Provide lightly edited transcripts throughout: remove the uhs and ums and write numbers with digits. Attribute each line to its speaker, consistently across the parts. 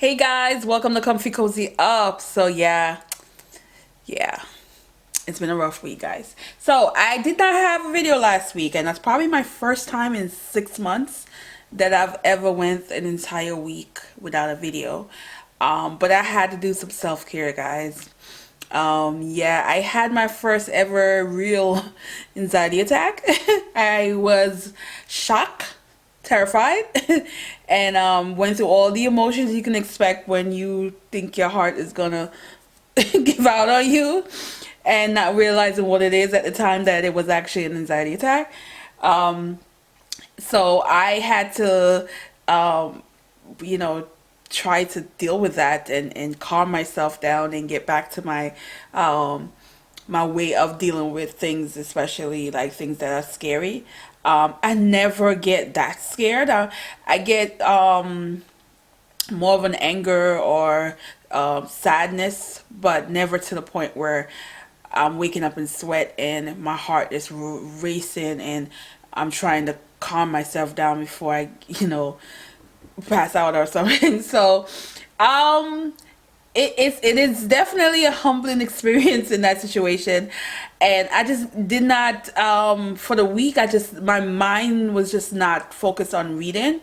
Speaker 1: Hey guys, welcome to Comfy Cozy Up. So yeah, it's been a rough week, guys. So I did not have a video last week, and that's probably my first time in 6 months that I've ever went an entire week without a video. But I had to do some self-care, guys. Yeah, I had my first ever real anxiety attack. I was shocked, terrified, and went through all the emotions you can expect when you think your heart is gonna give out on you, and not realizing what it is at the time that it was actually an anxiety attack. Um, so I had to, um, you know, try to deal with that and calm myself down and get back to um, my way of dealing with things, especially like things that are scary. I never get that scared. I get more of an anger or sadness, but never to the point where I'm waking up in sweat and my heart is racing and I'm trying to calm myself down before I pass out or something. So, um, it is definitely a humbling experience in that situation, and I just did not for the week. My mind was just not focused on reading.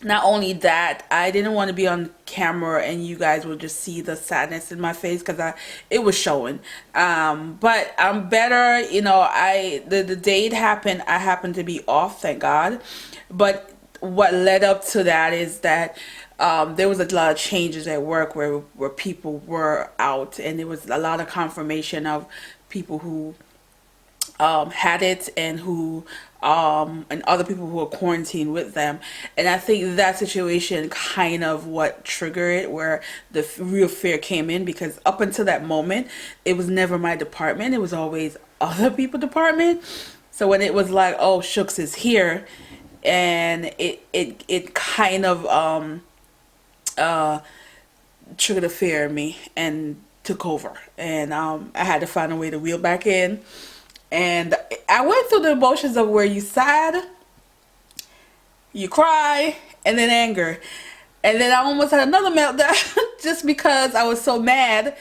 Speaker 1: Not only that, I didn't want to be on camera and you guys would just see the sadness in my face because I it was showing. But I'm better. The day it happened, I happened to be off, thank God. But what led up to that is that there was a lot of changes at work where people were out, and there was a lot of confirmation of people who had it and who and other people who were quarantined with them. And I think that situation kind of what triggered it, where the real fear came in, because up until that moment it was never my department, it was always other people's department. So when it was like, oh, Shooks is here, and it kind of uh triggered a fear in me and took over, and I had to find a way to reel back in. And I went through the emotions of where you sad, you cry, and then anger. And then I almost had another meltdown just because I was so mad.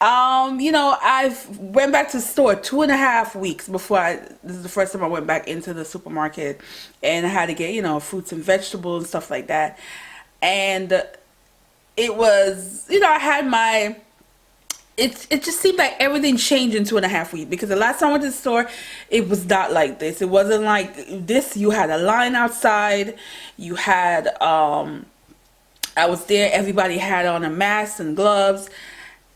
Speaker 1: I've went back to the store 2.5 weeks before this is the first time I went back into the supermarket, and I had to get, fruits and vegetables and stuff like that. And it was, I had my it just seemed like everything changed in 2.5 weeks, because the last time I went to the store, it was not like this. It wasn't like this. You had a line outside. You had I was there. Everybody had on a mask and gloves.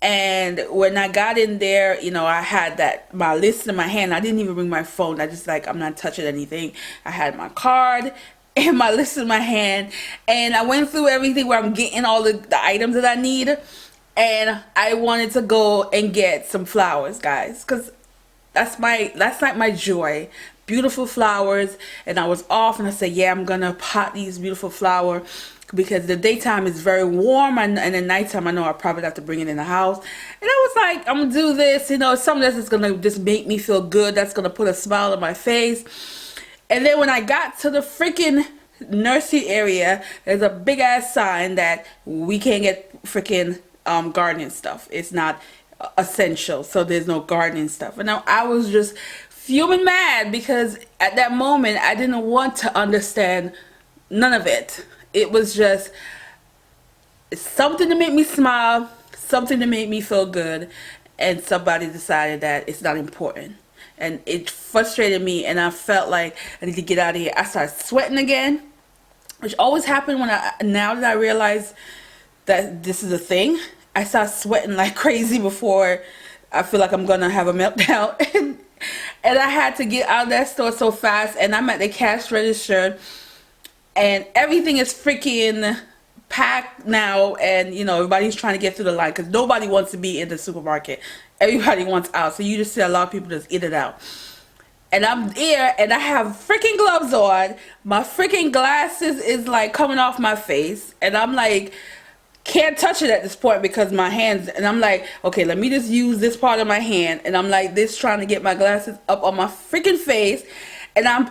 Speaker 1: And when I got in there, I had my list in my hand. I didn't even bring my phone. I just I'm not touching anything. I had my card and my list in my hand, and I went through everything where I'm getting all the items that I need. And I wanted to go and get some flowers, guys, because that's like my joy. Beautiful flowers. And I was off, and I said, yeah, I'm gonna pot these beautiful flower, because the daytime is very warm, and the nighttime I know I probably have to bring it in the house. And I was like, I'm gonna do this, something that's gonna just make me feel good, that's gonna put a smile on my face. And then when I got to the freaking nursery area, there's a big ass sign that we can't get freaking gardening stuff. It's not essential, so there's no gardening stuff. And now I was just fuming mad, because at that moment I didn't want to understand none of it. It was just something to make me smile, something to make me feel good, and somebody decided that it's not important. And it frustrated me, and I felt like I need to get out of here. I started sweating again, which always happened now that I realize that this is a thing. I start sweating like crazy before I feel like I'm gonna have a meltdown. And I had to get out of that store so fast, and I'm at the cash register, and everything is freaking packed now, and everybody's trying to get through the line because nobody wants to be in the supermarket. Everybody wants out, so you just see a lot of people just in and out. And I'm there, and I have freaking gloves on. My freaking glasses is like coming off my face, and I'm like, can't touch it at this point because my hands, and I'm like, okay, let me just use this part of my hand, and I'm like this, trying to get my glasses up on my freaking face. And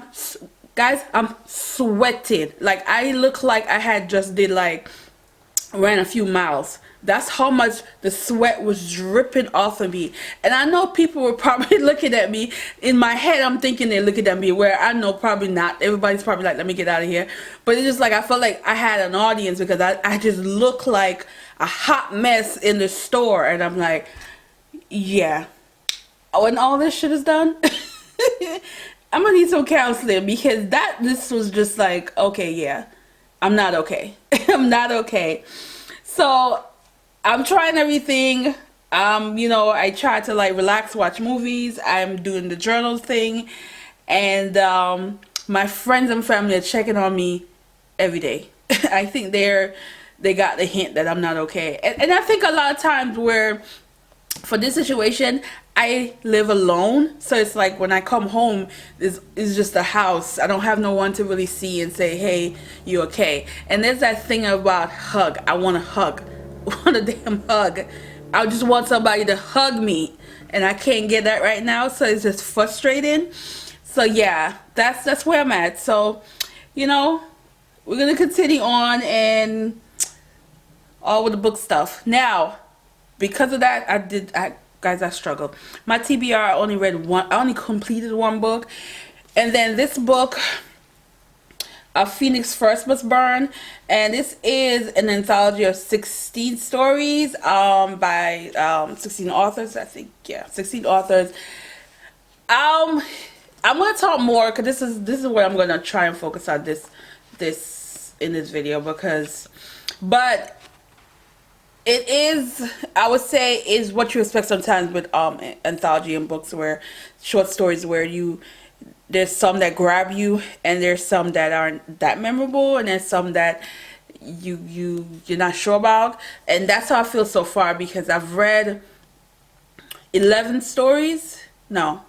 Speaker 1: guys, I'm sweating. Like, I look like I had just did like ran a few miles. That's how much the sweat was dripping off of me. And I know people were probably looking at me. In my head, I'm thinking they're looking at me, where I know probably not. Everybody's probably like, let me get out of here. But it's just like, I felt like I had an audience, because I just look like a hot mess in the store. And I'm like, yeah. When all this shit is done, I'm gonna need some counseling, because this was just like, okay, yeah, I'm not okay. I'm not okay. So I'm trying everything. I try to like relax, watch movies. I'm doing the journal thing, and my friends and family are checking on me every day. I think they got the hint that I'm not okay, and I think a lot of times where for this situation, I live alone, so it's like when I come home, it's just a house. I don't have no one to really see and say, hey, you okay? And there's that thing about hug. I want a hug. I want a damn hug. I just want somebody to hug me, and I can't get that right now, so it's just frustrating. So yeah, that's where I'm at. So, we're gonna continue on and all with the book stuff. Now, because of that, guys, I struggled. My TBR, I only completed one book. And then this book, A Phoenix First Must Burn. And this is an anthology of 16 stories by 16 authors, I think. Yeah, 16 authors. I'm going to talk more, because this is where I'm going to try and focus on this in this video, but it is, I would say, is what you expect sometimes with anthology and books, where short stories where there's some that grab you, and there's some that aren't that memorable, and there's some that you're not sure about. And that's how I feel so far, because I've read 11 stories. No,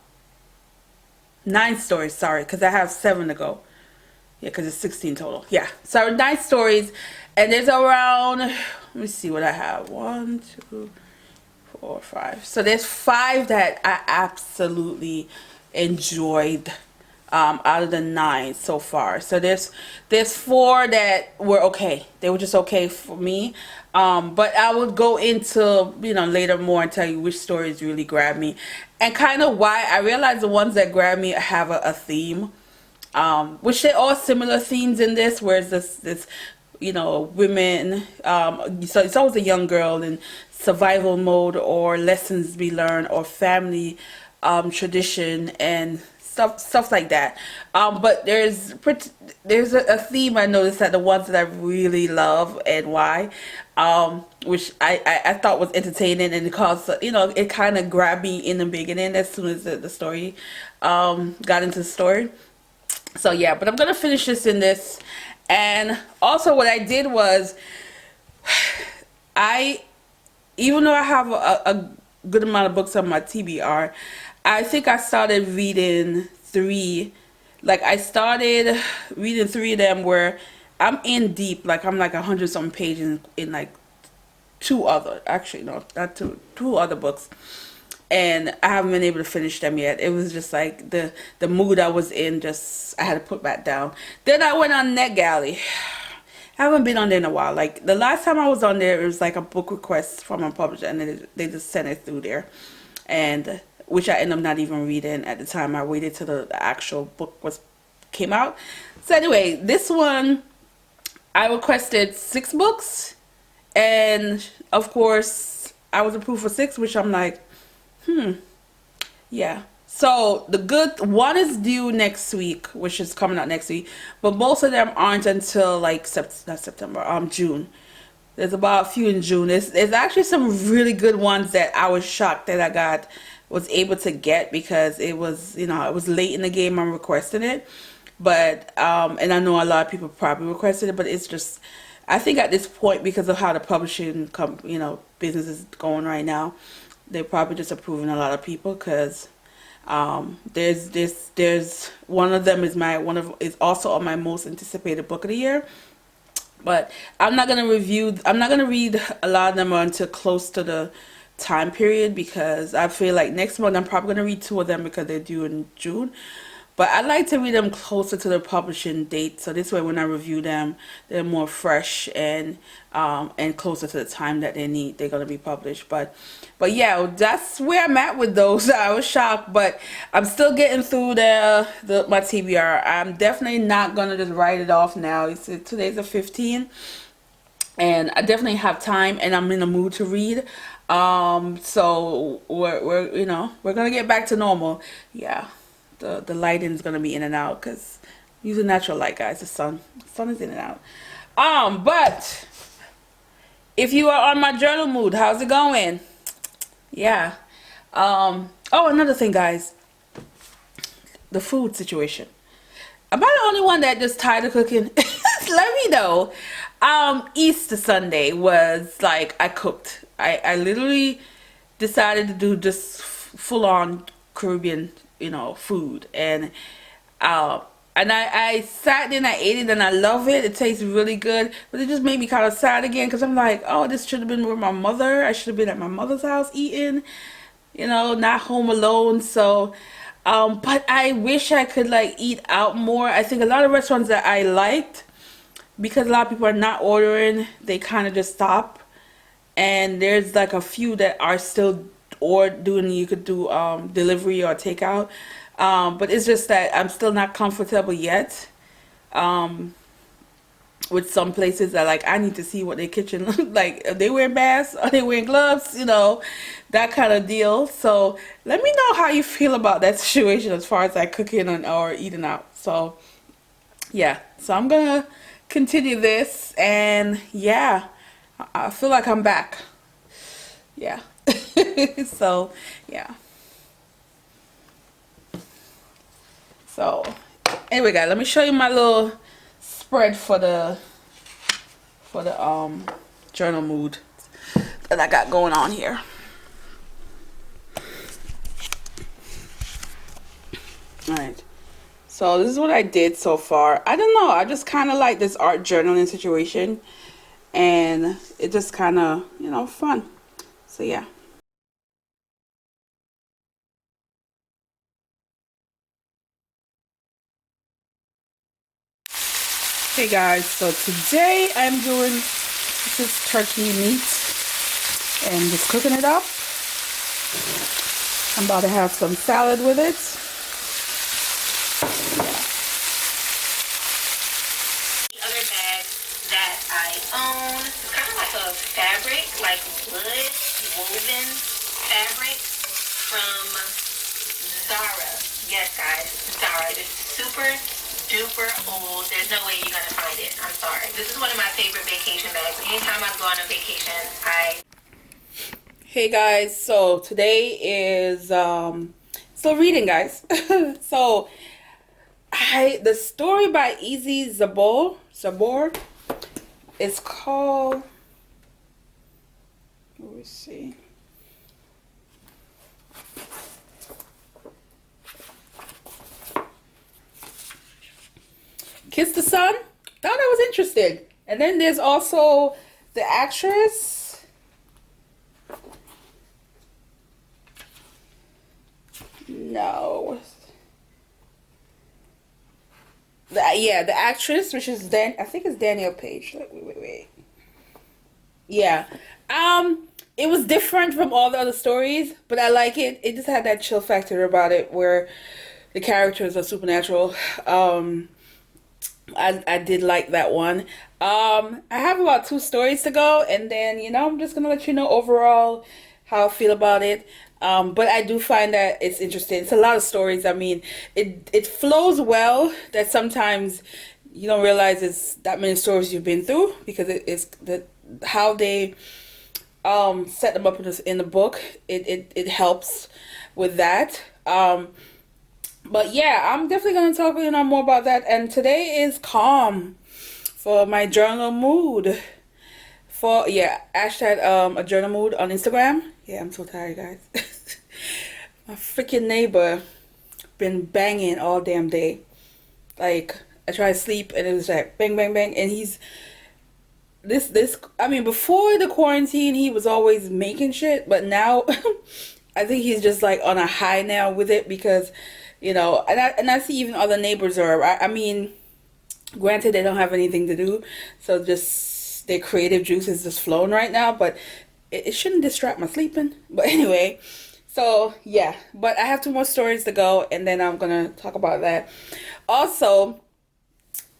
Speaker 1: 9 stories, sorry, because I have 7 to go. Yeah, because it's 16 total. Yeah, so 9 stories, and there's around, let me see what I have. 1, 2, 4, 5. So there's 5 that I absolutely enjoyed out of the 9 so far. So there's 4 that were okay. They were just okay for me. But I would go into, later more and tell you which stories really grabbed me, and kind of why. I realize the ones that grab me have a theme. Which they're all similar themes in this, whereas this women, so it's always a young girl in survival mode, or lessons be learned, or family tradition and stuff like that. But there's a theme I noticed, that the ones that I really love, and why, which I thought was entertaining, and because it kind of grabbed me in the beginning as soon as the story got into the story. So yeah, but I'm gonna finish this in this. And also what I did was, even though I have a good amount of books on my TBR, I think I started reading 3. Like, I started reading 3 of them where I'm in deep. Like, I'm like 100 something pages in like 2 other, actually no, not 2 other books. And I haven't been able to finish them yet. It was just like the mood I was in, I had to put back down. Then I went on NetGalley. I haven't been on there in a while. Like, the last time I was on there, it was like a book request from a publisher, and then they just sent it through there, and which I ended up not even reading at the time. I waited till the actual book came out. So anyway, this one, I requested 6 books, and of course I was approved for 6, which I'm like, yeah. So the good one is due next week, which is coming out next week, but most of them aren't until like not September, June. There's about a few in June. There's actually some really good ones that I was shocked that was able to get, because it was, it was late in the game. I'm requesting it, but and I know a lot of people probably requested it, but it's just, I think at this point, because of how the publishing business is going right now, they're probably just approving a lot of people, because there's one of them is also on my most anticipated book of the year. But I'm not gonna read a lot of them until close to the time period, because I feel like next month I'm probably gonna read 2 of them because they're due in June. But I like to read them closer to the publishing date, so this way when I review them, they're more fresh and closer to the time that they're gonna be published. But yeah, that's where I'm at with those. I was shocked, but I'm still getting through my TBR. I'm definitely not gonna just write it off now. Today's the 15th, and I definitely have time, and I'm in the mood to read. So we're gonna get back to normal. Yeah, the lighting is gonna be in and out because using natural light, guys. The sun is in and out. But if you are on my journal mood, how's it going? Yeah. Oh, another thing, guys. The food situation. Am I the only one that just tired of cooking? Let me know. Easter Sunday was like I cooked. I literally decided to do just full on Caribbean, food, uh, and I sat there and I ate it and I love it. It tastes really good, but it just made me kind of sad again because I'm like, oh, this should have been with my mother. I should have been at my mother's house eating, not home alone. So, but I wish I could like eat out more. I think a lot of restaurants that I liked, because a lot of people are not ordering, they kind of just stop. And there's like a few that are still or doing, you could do delivery or takeout. But it's just that I'm still not comfortable yet with some places that like I need to see what their kitchen look like. Are they wearing masks? Are they wearing gloves? That kind of deal. So let me know how you feel about that situation as far as like cooking or eating out. So yeah, so I'm gonna continue this, and yeah, I feel like I'm back. Yeah. So yeah. So anyway, guys, let me show you my little spread for the journal mood that I got going on here. All right. So this is what I did so far. I don't know. I just kind of like this art journaling situation, and it just kind of, fun. So yeah. Hey guys, so today I'm doing, this is turkey meat and just cooking it up. I'm about to have some salad with it. The other bag that I own is kind of like a fabric, like wood woven fabric from Zara. Yes, guys, Zara. It's super duper old. There's no way you're gonna find it. I'm sorry. This is one of my favorite vacation bags. Anytime I go on a vacation, Hey guys, so today is still reading, guys. So the story by Easy Zabor is called, let me see. Kiss the Sun. Thought that was interesting. And then there's also the actress. No. The actress, which is I think it's Danielle Page. Wait. Yeah. It was different from all the other stories, but I like it. It just had that chill factor about it where the characters are supernatural. I did like that one. I have about 2 stories to go, and then I'm just gonna let you know overall how I feel about it. But I do find that it's interesting. It's a lot of stories. I mean, it flows well. That sometimes you don't realize it's that many stories you've been through, because it's how they set them up in the book. It helps with that. But yeah, I'm definitely going to talk more about that. And today is calm for my journal mood. Hashtag a journal mood on Instagram. Yeah, I'm so tired, guys. My freaking neighbor been banging all damn day. Like, I try to sleep and it was like bang, bang, bang. And he's I mean, before the quarantine, he was always making shit. But now, I think he's just like on a high now with it, because you know, and I see even other neighbors are, I mean, granted they don't have anything to do, so just their creative juice is just flowing right now, but it shouldn't distract my sleeping. But anyway, so yeah, but I have two more stories to go, and then I'm gonna talk about that. Also,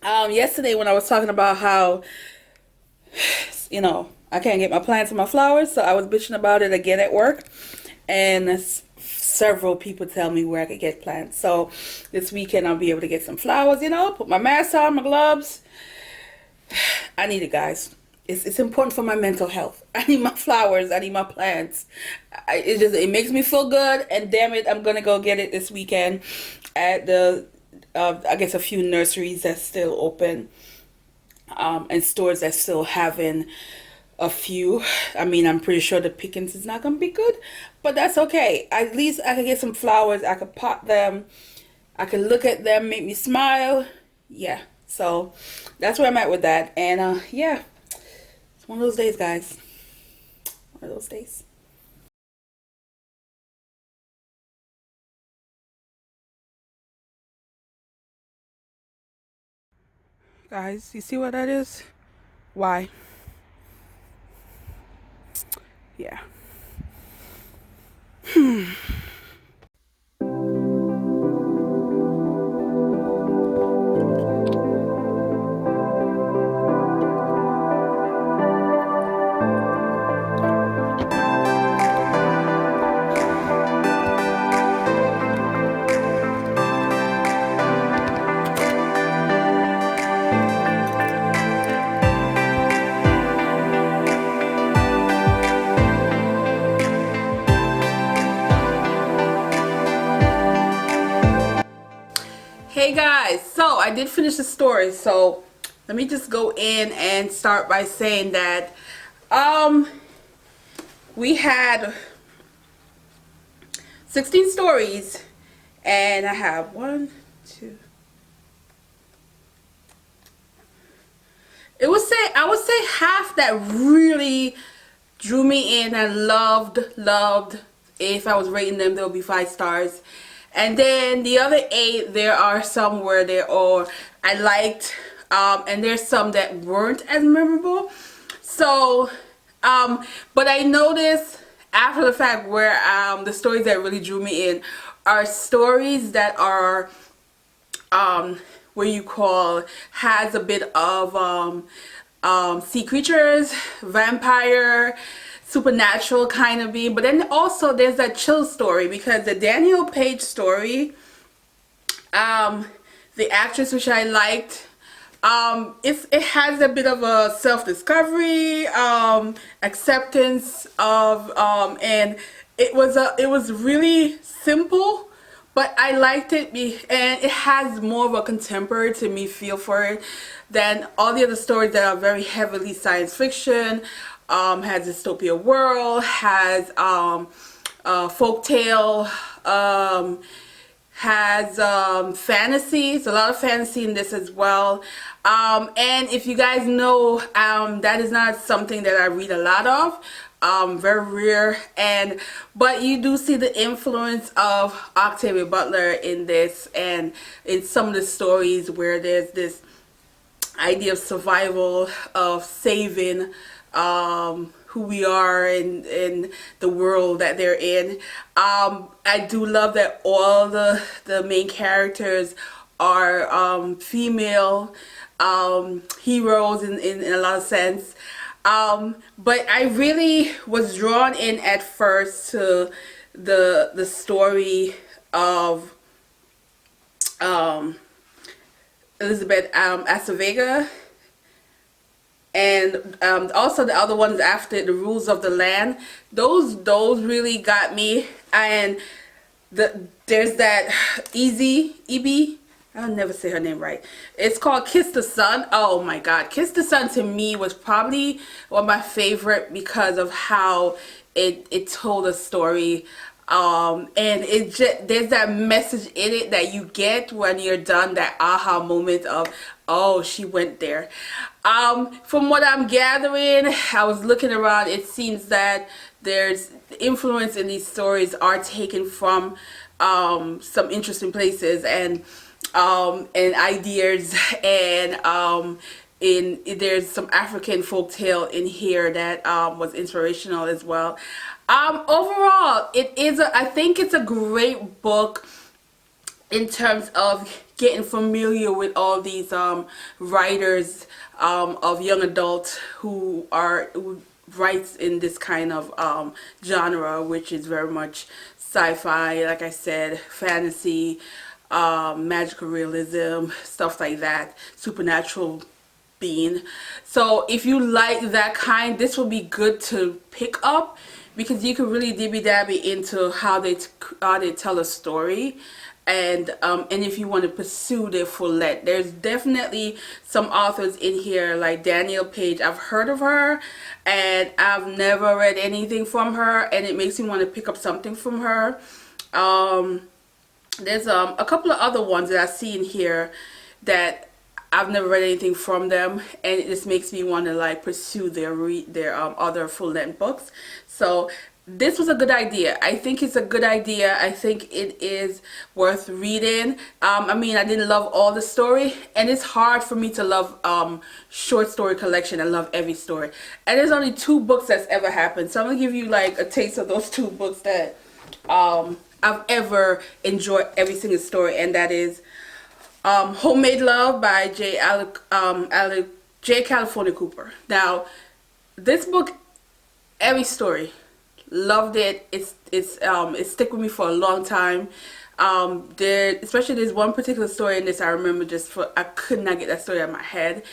Speaker 1: yesterday when I was talking about how, you know, I can't get my plants and my flowers, so I was bitching about it again at work, and several people tell me where I could get plants. So this weekend I'll be able to get some flowers, you know, put my mask on, my gloves. I need it, guys. It's important for my mental health. I need my flowers. I need my plants. It makes me feel good. And damn it, I'm gonna go get it this weekend at the I guess a few nurseries that's still open, and stores that still having a few. I mean, I'm pretty sure the pickings is not gonna be good, but that's okay. At least I can get some flowers. I could pot them. I can look at them, make me smile. Yeah. So that's where I'm at with that. And yeah, it's one of those days, guys. One of those days. Guys, you see what that is? Why? Yeah. Hey guys, so I did finish the story, so let me just go in and start by saying that um we had 16 stories, and I have one, two. I would say half that really drew me in and loved. If I was rating them, they'll be 5 stars. And then the other 8, there are some where they are I liked, and there's some that weren't as memorable. So, but I noticed after the fact where the stories that really drew me in are stories that are where you call has a bit of sea creatures, vampire, supernatural kind of being, but then also there's that chill story, because the Daniel Page story, the actress which I liked, it has a bit of a self-discovery, acceptance of, and it was really simple, but I liked it, and it has more of a contemporary to me feel for it than all the other stories that are very heavily science fiction. Has dystopia world, has folktale, has fantasy. It's a lot of fantasy in this as well. And if you guys know, that is not something that I read a lot of. Very rare, but you do see the influence of Octavia Butler in this, and in some of the stories where there's this idea of survival, of saving who we are in the world that they're in. I do love that all the main characters are female heroes in a lot of sense. But I really was drawn in at first to the story of Elizabeth Acevega, and also the other ones after, the Rules of the Land. Those really got me. And there's that Evie. I'll never say her name right. It's called Kiss the Sun. Oh my God. Kiss the Sun to me was probably one of my favorite because of how it told a story. And there's that message in it that you get when you're done, that aha moment of, oh, she went there. From what I'm gathering, I was looking around, it seems that there's influence in these stories are taken from some interesting places and ideas, and there's some African folktale in here that was inspirational as well. Overall, I think it's a great book in terms of getting familiar with all these writers of young adults who writes in this kind of genre, which is very much sci-fi, like I said, fantasy, magical realism, stuff like that, supernatural being. So if you like that kind, this will be good to pick up, because you can really dibby dabby into how they tell a story. And if you want to pursue their full length, there's definitely some authors in here like Danielle Page. I've heard of her and I've never read anything from her, and it makes me want to pick up something from her. There's a couple of other ones that I see in here that I've never read anything from them, and it just makes me want to like pursue their other full length books. So this was a good idea. I think it's a good idea. I think it is worth reading. I mean, I didn't love all the story, and it's hard for me to love short story collection. I love every story, and there's only 2 books that's ever happened. So I'm gonna give you like a taste of those 2 books that I've ever enjoyed every single story, and that is Homemade Love by J. California Cooper. Now, this book, every story, loved it. It stuck with me for a long time. Especially there's one particular story in this I remember I could not get that story out of my head.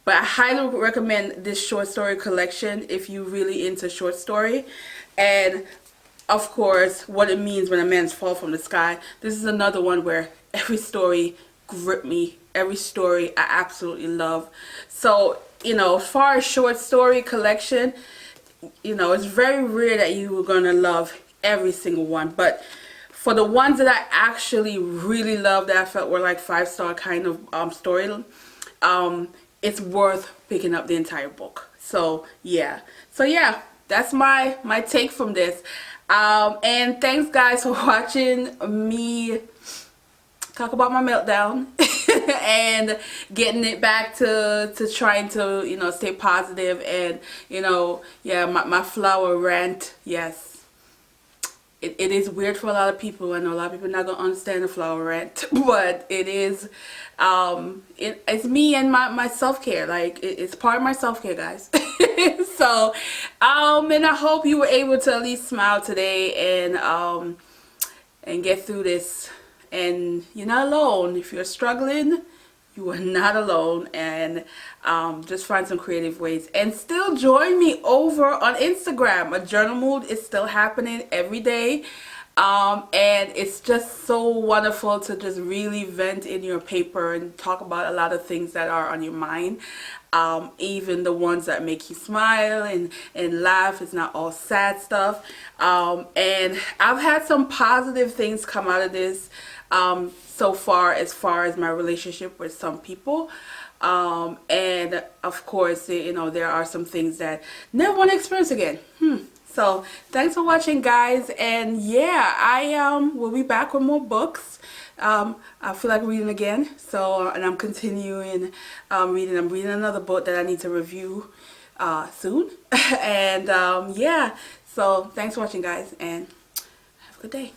Speaker 1: But I highly recommend this short story collection if you're really into short story. And of course, What It Means When a Man's Fall from the Sky. This is another one where every story gripped me. Every story I absolutely love. So, as far as short story collection, it's very rare that you are going to love every single one. But for the ones that I actually really loved, that I felt were like 5-star kind of story, it's worth picking up the entire book. So yeah. That's my take from this. And thanks guys for watching me talk about my meltdown and getting it back to trying to stay positive, and yeah, my flower rant. Yes, it is weird for a lot of people. I know a lot of people are not gonna understand the flower rant, but it is it's me and my self-care. Like it's part of my self-care, guys. So and I hope you were able to at least smile today and get through this. And you're not alone. If you're struggling, you are not alone. And just find some creative ways. And still join me over on Instagram. A journal mood is still happening every day. And it's just so wonderful to just really vent in your paper and talk about a lot of things that are on your mind. Even the ones that make you smile and laugh. It's not all sad stuff. And I've had some positive things come out of this so far as my relationship with some people. And of course, there are some things that never want to experience again. So thanks for watching, guys, and yeah, I will be back with more books. I feel like reading again, and I'm continuing reading. I'm reading another book that I need to review soon. And yeah, so thanks for watching, guys, and have a good day.